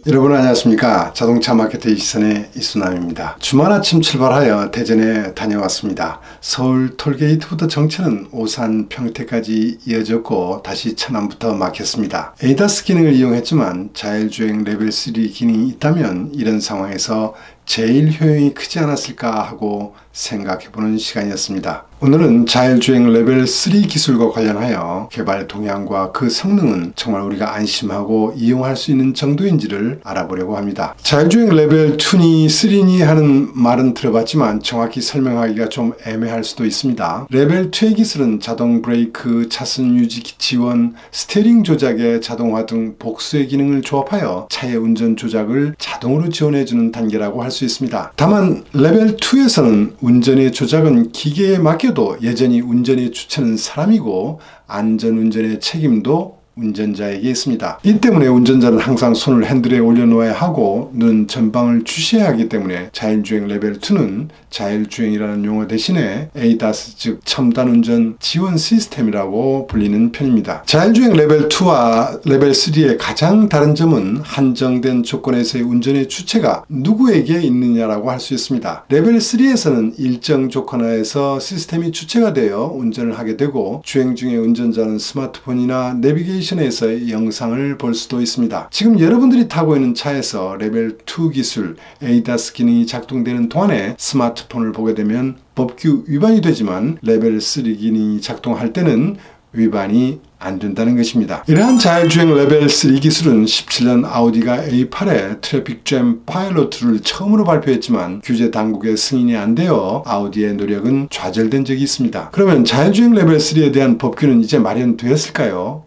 여러분 안녕하십니까. 자동차 마케팅 시선의 이수남입니다. 주말 아침 출발하여 대전에 다녀왔습니다. 서울 톨게이트부터 정체는 오산 평택까지 이어졌고 다시 천안부터 막혔습니다. ADAS 기능을 이용했지만 자율주행 레벨 3 기능이 있다면 이런 상황에서 제일 효용이 크지 않았을까 하고 생각해보는 시간이었습니다. 오늘은 자율주행 레벨 3 기술과 관련하여 개발 동향과 그 성능은 정말 우리가 안심하고 이용할 수 있는 정도인지를 알아보려고 합니다. 자율주행 레벨 2니 3니 하는 말은 들어봤지만 정확히 설명하기가 좀 애매할 수도 있습니다. 레벨 2의 기술은 자동 브레이크, 차선 유지 지원, 스티어링 조작의 자동화 등 복수의 기능을 조합하여 차의 운전 조작을 자동으로 지원해주는 단계라고 할 수 있습니다. 다만 레벨 2에서는 운전의 조작은 기계에 맡겨도 여전히 운전의 주체는 사람이고 안전운전의 책임도 운전자에게 있습니다. 이 때문에 운전자는 항상 손을 핸들에 올려놓아야 하고 눈 전방을 주시해야 하기 때문에 자율주행 레벨 2는 자율주행이라는 용어 대신에 ADAS 즉 첨단운전 지원 시스템이라고 불리는 편입니다. 자율주행 레벨 2와 레벨 3의 가장 다른 점은 한정된 조건에서의 운전의 주체가 누구에게 있느냐라고 할 수 있습니다. 레벨 3에서는 일정 조건 하에서 시스템이 주체가 되어 운전을 하게 되고 주행 중에 운전자는 스마트폰이나 내비게이션에서의 영상을 볼 수도 있습니다. 지금 여러분들이 타고 있는 차에서 레벨 2 기술 ADAS 기능이 작동되는 동안에 스마트폰을 보게 되면 법규 위반이 되지만 레벨 3 기능이 작동할 때는 위반이 안 된다는 것입니다. 이러한 자율주행 레벨 3 기술은 17년 아우디가 A8에 트래픽 잼 파일럿을 처음으로 발표했지만 규제 당국의 승인이 안 되어 아우디의 노력은 좌절된 적이 있습니다. 그러면 자율주행 레벨 3에 대한 법규는 이제 마련되었을까요?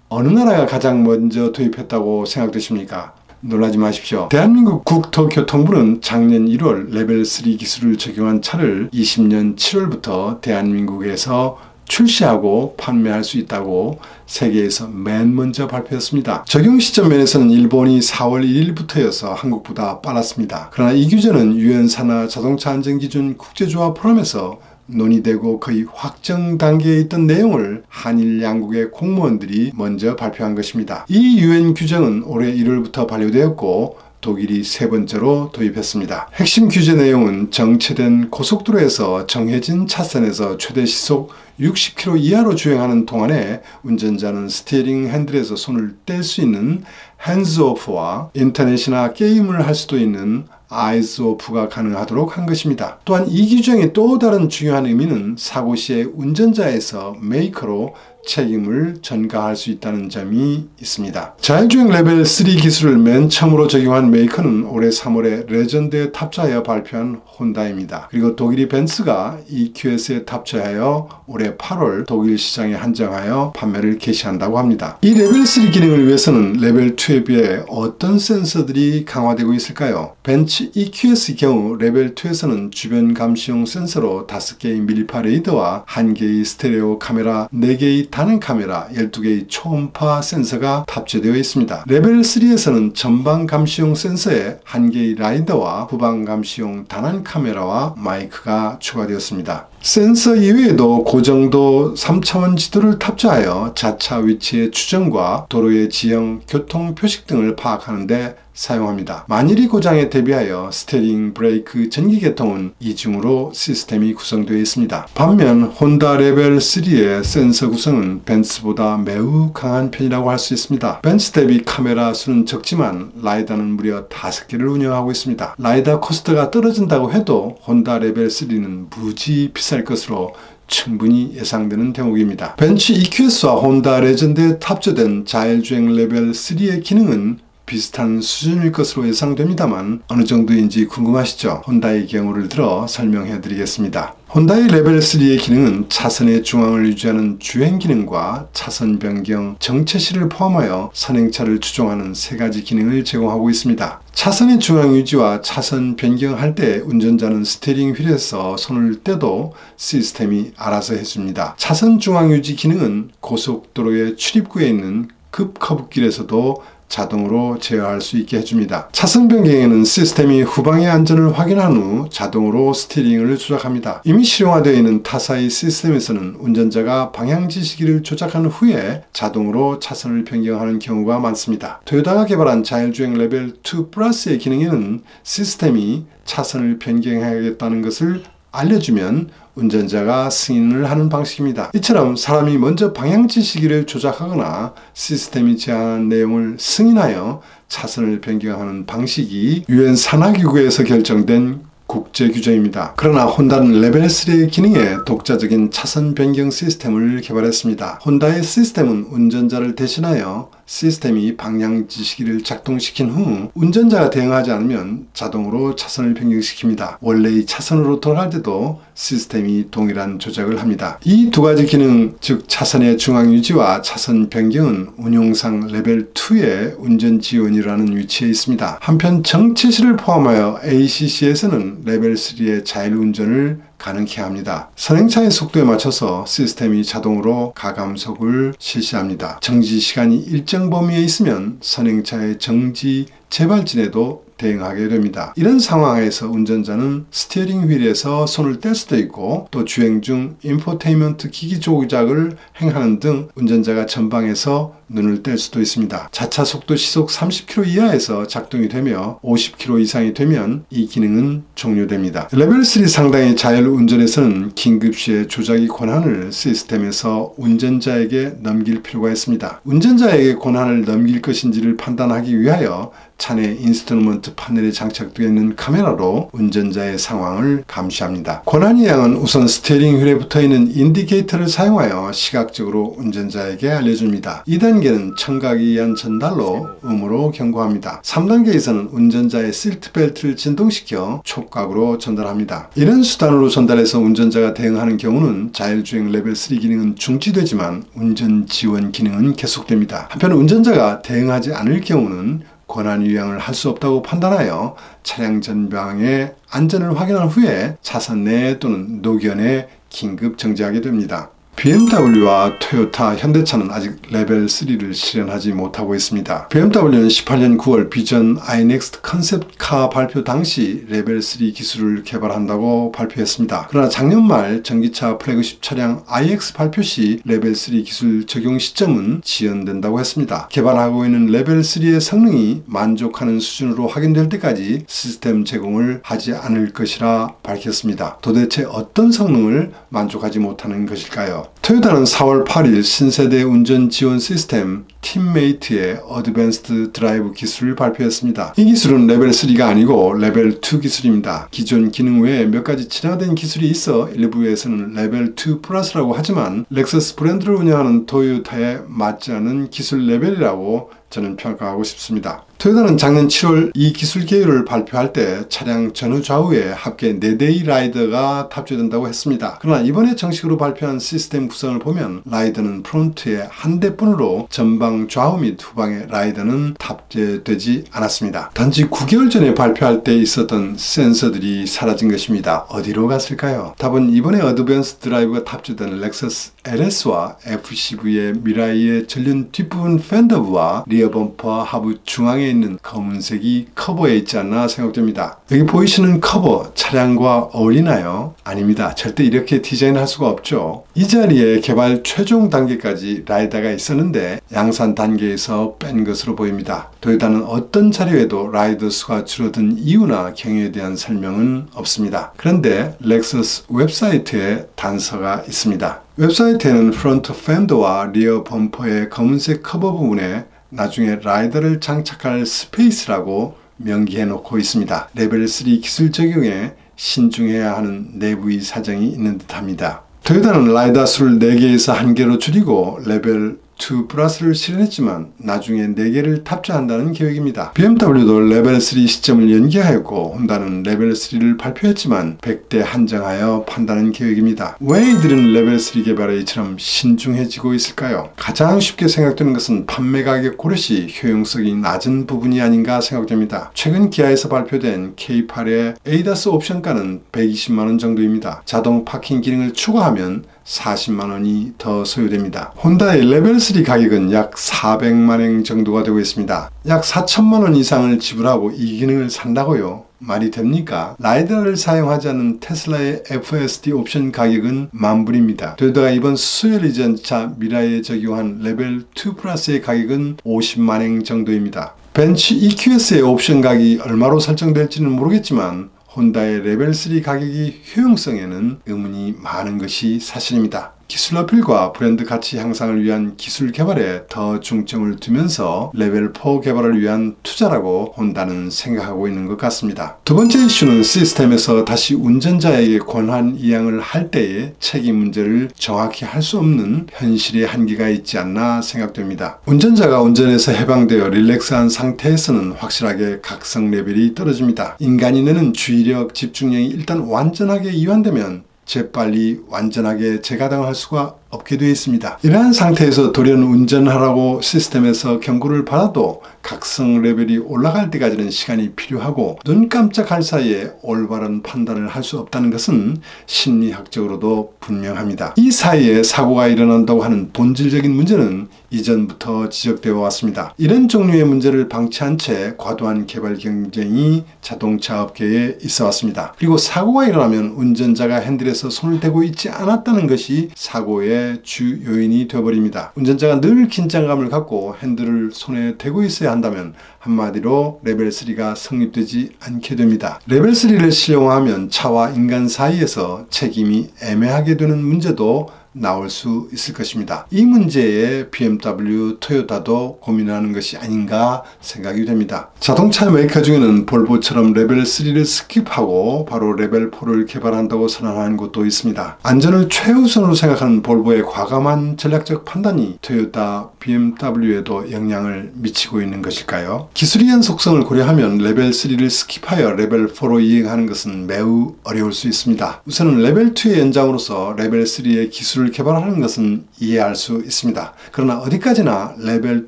어느 나라가 가장 먼저 도입했다고 생각되십니까? 놀라지 마십시오. 대한민국 국토교통부는 작년 1월 레벨 3 기술을 적용한 차를 20년 7월부터 대한민국에서 출시하고 판매할 수 있다고 세계에서 맨 먼저 발표했습니다. 적용 시점 면에서는 일본이 4월 1일부터여서 한국보다 빨랐습니다. 그러나 이 규제는 유엔 산하 자동차 안전기준 국제조합 포럼에서 논의되고 거의 확정 단계에 있던 내용을 한일 양국의 공무원들이 먼저 발표한 것입니다. 이 유엔 규정은 올해 1월부터 반려되었고 독일이 세 번째로 도입했습니다. 핵심 규제 내용은 정체된 고속도로에서 정해진 차선에서 최대 시속 60km 이하로 주행하는 동안에 운전자는 스티어링 핸들에서 손을 뗄 수 있는 핸즈 오프와 인터넷이나 게임을 할 수도 있는 아이즈 오프가 가능하도록 한 것입니다. 또한 이 규정의 또 다른 중요한 의미는 사고 시에 운전자에서 메이커로 책임을 전가할 수 있다는 점이 있습니다. 자율주행 레벨 3 기술을 맨 처음으로 적용한 메이커는 올해 3월에 레전드에 탑재하여 발표한 혼다입니다. 그리고 독일이 벤츠가 EQS에 탑재하여 올해 8월 독일 시장에 한정하여 판매를 개시한다고 합니다. 이 레벨 3 기능을 위해서는 레벨 2에 비해 어떤 센서들이 강화되고 있을까요? 벤츠 EQS의 경우 레벨 2에서는 주변 감시용 센서로 5개의 밀리파 레이더와 1개의 스테레오 카메라, 4개의 단행 카메라, 12개의 초음파 센서가 탑재되어 있습니다. 레벨 3에서는 전방 감시용 센서에 1개의 라이더와 후방 감시용 단안 카메라와 마이크가 추가되었습니다. 센서 이외에도 고정도 3차원 지도를 탑재하여 자차 위치의 추정과 도로의 지형, 교통 표식 등을 파악하는 데 사용합니다. 만일이 고장에 대비하여 스티어링, 브레이크, 전기계통은 이중으로 시스템이 구성되어 있습니다. 반면 혼다 레벨 3의 센서 구성은 벤츠보다 매우 강한 편이라고 할 수 있습니다. 벤츠 대비 카메라 수는 적지만 라이다는 무려 5개를 운영하고 있습니다. 라이다 코스트가 떨어진다고 해도 혼다 레벨 3는 무지 비쌀 것으로 충분히 예상되는 대목입니다. 벤츠 EQS와 혼다 레전드에 탑재된 자율주행 레벨 3의 기능은 비슷한 수준일 것으로 예상됩니다만 어느 정도인지 궁금하시죠? 혼다의 경우를 들어 설명해 드리겠습니다. 혼다의 레벨 3의 기능은 차선의 중앙을 유지하는 주행 기능과 차선 변경, 정체시를 포함하여 선행차를 추종하는 3가지 기능을 제공하고 있습니다. 차선의 중앙 유지와 차선 변경할 때 운전자는 스티어링 휠에서 손을 떼도 시스템이 알아서 해줍니다. 차선 중앙 유지 기능은 고속도로의 출입구에 있는 급 커브길에서도 자동으로 제어할 수 있게 해줍니다. 차선 변경에는 시스템이 후방의 안전을 확인한 후 자동으로 스티어링을 조작합니다. 이미 실용화되어 있는 타사의 시스템에서는 운전자가 방향지시기를 조작한 후에 자동으로 차선을 변경하는 경우가 많습니다. 토요타가 개발한 자율주행 레벨 2 플러스의 기능에는 시스템이 차선을 변경해야겠다는 것을 알려주면 운전자가 승인을 하는 방식입니다. 이처럼 사람이 먼저 방향지시기를 조작하거나 시스템이 제안한 내용을 승인하여 차선을 변경하는 방식이 유엔 산하기구에서 결정된 국제규정입니다. 그러나 혼다는 레벨 3의 기능에 독자적인 차선 변경 시스템을 개발했습니다. 혼다의 시스템은 운전자를 대신하여 시스템이 방향지시기를 작동시킨 후 운전자가 대응하지 않으면 자동으로 차선을 변경시킵니다. 원래의 차선으로 돌아갈 때도 시스템이 동일한 조작을 합니다. 이 두 가지 기능, 즉 차선의 중앙 유지와 차선 변경은 운용상 레벨 2의 운전 지원이라는 위치에 있습니다. 한편 정체시를 포함하여 ACC에서는 레벨 3의 자율운전을 가능케 합니다. 선행차의 속도에 맞춰서 시스템이 자동으로 가감속을 실시합니다. 정지 시간이 일정 범위에 있으면 선행차의 정지 재발진에도 대응하게 됩니다. 이런 상황에서 운전자는 스티어링 휠에서 손을 뗄 수도 있고 또 주행 중 인포테인먼트 기기 조작을 행하는 등 운전자가 전방에서 눈을 뗄 수도 있습니다. 자차 속도 시속 30km 이하에서 작동이 되며 50km 이상이 되면 이 기능은 종료됩니다. 레벨 3 상당의 자율운전에서는 긴급시에 조작의 권한을 시스템에서 운전자에게 넘길 필요가 있습니다. 운전자에게 권한을 넘길 것인지를 판단하기 위하여 차내 인스트루먼트 파넬에 장착되어 있는 카메라로 운전자의 상황을 감시합니다. 권한의 양은 우선 스티어링 휠에 붙어있는 인디케이터를 사용하여 시각적으로 운전자에게 알려줍니다. 2단계는 청각에 의한 전달로 음으로 경고합니다. 3단계에서는 운전자의 시트벨트를 진동시켜 촉각으로 전달합니다. 이런 수단으로 전달해서 운전자가 대응하는 경우는 자율주행 레벨 3 기능은 중지되지만 운전 지원 기능은 계속됩니다. 한편 운전자가 대응하지 않을 경우는 권한 유형을 할 수 없다고 판단하여 차량 전방의 안전을 확인한 후에 차선 내 또는 노견에 긴급 정지하게 됩니다. BMW와 토요타, 현대차는 아직 레벨 3를 실현하지 못하고 있습니다. BMW는 18년 9월 비전 iNext 컨셉카 발표 당시 레벨 3 기술을 개발한다고 발표했습니다. 그러나 작년 말 전기차 플래그십 차량 iX 발표 시 레벨 3 기술 적용 시점은 지연된다고 했습니다. 개발하고 있는 레벨 3의 성능이 만족하는 수준으로 확인될 때까지 시스템 제공을 하지 않을 것이라 밝혔습니다. 도대체 어떤 성능을 만족하지 못하는 것일까요? 토요타는 4월 8일 신세대 운전 지원 시스템 팀메이트의 어드밴스드 드라이브 기술을 발표했습니다. 이 기술은 레벨 3가 아니고 레벨 2 기술입니다. 기존 기능 외에 몇 가지 진화된 기술이 있어 일부에서는 레벨 2 플러스라고 하지만 렉서스 브랜드를 운영하는 토요타에 맞지 않은 기술 레벨이라고 저는 평가하고 싶습니다. 토요타는 작년 7월 이 기술 개요를 발표할 때 차량 전후 좌우에 합계 4대의 라이더가 탑재된다고 했습니다. 그러나 이번에 정식으로 발표한 시스템 구성을 보면 라이더는 프론트에 한 대뿐으로 전방 좌우 및 후방의 라이더는 탑재되지 않았습니다. 단지 9개월 전에 발표할 때 있었던 센서들이 사라진 것입니다. 어디로 갔을까요? 답은 이번에 어드밴스 드라이브가 탑재된 렉서스 LS와 FCV의 미라이의 전륜 뒷부분 팬더부와 리어 범퍼 하부 중앙에 있는 검은색이 커버에 있지 않나 생각됩니다. 여기 보이시는 커버 차량과 어울리나요? 아닙니다. 절대 이렇게 디자인할 수가 없죠. 이 자리에 개발 최종 단계까지 라이더가 있었는데 양산 단계에서 뺀 것으로 보입니다. 토요타는 어떤 자료에도 라이더 수가 줄어든 이유나 경위에 대한 설명은 없습니다. 그런데 렉서스 웹사이트에 단서가 있습니다. 웹사이트에는 프론트 팬더와 리어 범퍼의 검은색 커버 부분에 나중에 라이더를 장착할 스페이스라고 명기해 놓고 있습니다. 레벨 3 기술 적용에 신중해야 하는 내부의 사정이 있는 듯합니다. 토요타는 라이더 수를 4개에서 1개로 줄이고 레벨 2 플러스를 실현했지만 나중에 4개를 탑재한다는 계획입니다. BMW도 레벨 3 시점을 연기하였고 혼다는 레벨 3를 발표했지만 100대 한정하여 판다는 계획입니다. 왜 이들은 레벨 3 개발에 이처럼 신중해지고 있을까요? 가장 쉽게 생각되는 것은 판매 가격 고려시 효용성이 낮은 부분이 아닌가 생각됩니다. 최근 기아에서 발표된 K8의 ADAS 옵션가는 120만원 정도입니다. 자동 파킹 기능을 추가하면 40만원이 더 소요됩니다. 혼다의 레벨3 가격은 약 400만원 정도가 되고 있습니다. 약 4천만원 이상을 지불하고 이 기능을 산다고요? 말이 됩니까? 라이다를 사용하지 않는 테슬라의 FSD 옵션 가격은 만불입니다. 토요타가 이번 수소열 전차 미라에 적용한 레벨 2 플러스의 가격은 50만원 정도입니다. 벤츠 EQS의 옵션 가격이 얼마로 설정될지는 모르겠지만 혼다의 레벨 3 가격이 효용성에는 의문이 많은 것이 사실입니다. 기술 어필과 브랜드 가치 향상을 위한 기술 개발에 더 중점을 두면서 레벨 4 개발을 위한 투자라고 혼다는 생각하고 있는 것 같습니다. 두 번째 이슈는 시스템에서 다시 운전자에게 권한 이양을 할 때의 책임 문제를 정확히 할 수 없는 현실의 한계가 있지 않나 생각됩니다. 운전자가 운전에서 해방되어 릴렉스한 상태에서는 확실하게 각성 레벨이 떨어집니다. 인간이 내는 주의력, 집중력이 일단 완전하게 이완되면 재빨리 완전하게 재가동할 수가 없게 되어 있습니다. 이러한 상태에서 돌연 운전하라고 시스템에서 경고를 받아도 각성 레벨이 올라갈 때까지는 시간이 필요하고 눈 깜짝할 사이에 올바른 판단을 할 수 없다는 것은 심리학적으로도 분명합니다. 이 사이에 사고가 일어난다고 하는 본질적인 문제는 이전부터 지적되어 왔습니다. 이런 종류의 문제를 방치한 채 과도한 개발 경쟁이 자동차 업계에 있어 왔습니다. 그리고 사고가 일어나면 운전자가 핸들에서 손을 대고 있지 않았다는 것이 사고의 주 요인이 되어버립니다. 운전자가 늘 긴장감을 갖고 핸들을 손에 대고 있어야 한다면 한마디로 레벨 3가 성립되지 않게 됩니다. 레벨 3를 실용하면 차와 인간 사이에서 책임이 애매하게 되는 문제도 나올 수 있을 것입니다. 이 문제에 BMW, 토요타도 고민하는 것이 아닌가 생각이 됩니다. 자동차 메이커 중에는 볼보처럼 레벨 3를 스킵하고 바로 레벨 4를 개발한다고 선언하는 곳도 있습니다. 안전을 최우선으로 생각하는 볼보의 과감한 전략적 판단이 토요타, BMW에도 영향을 미치고 있는 것일까요? 기술이한 속성을 고려하면 레벨 3를 스킵하여 레벨 4로 이행하는 것은 매우 어려울 수 있습니다. 우선은 레벨 2의 연장으로서 레벨 3의 기술을 개발하는 것은 이해할 수 있습니다. 그러나 어디까지나 레벨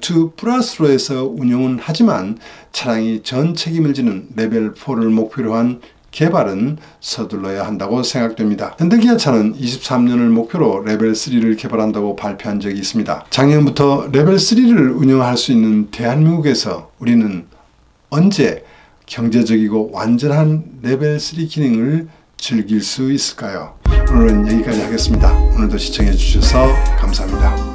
2 플러스로 해서 운용은 하지만 차량이 전 책임을 지는 레벨 4를 목표로 한 개발은 서둘러야 한다고 생각됩니다. 현대기아차는 23년을 목표로 레벨 3를 개발한다고 발표한 적이 있습니다. 작년부터 레벨 3를 운영할 수 있는 대한민국에서 우리는 언제 경제적이고 완전한 레벨 3 기능을 즐길 수 있을까요? 오늘은 여기까지 하겠습니다. 오늘도 시청해 주셔서 감사합니다.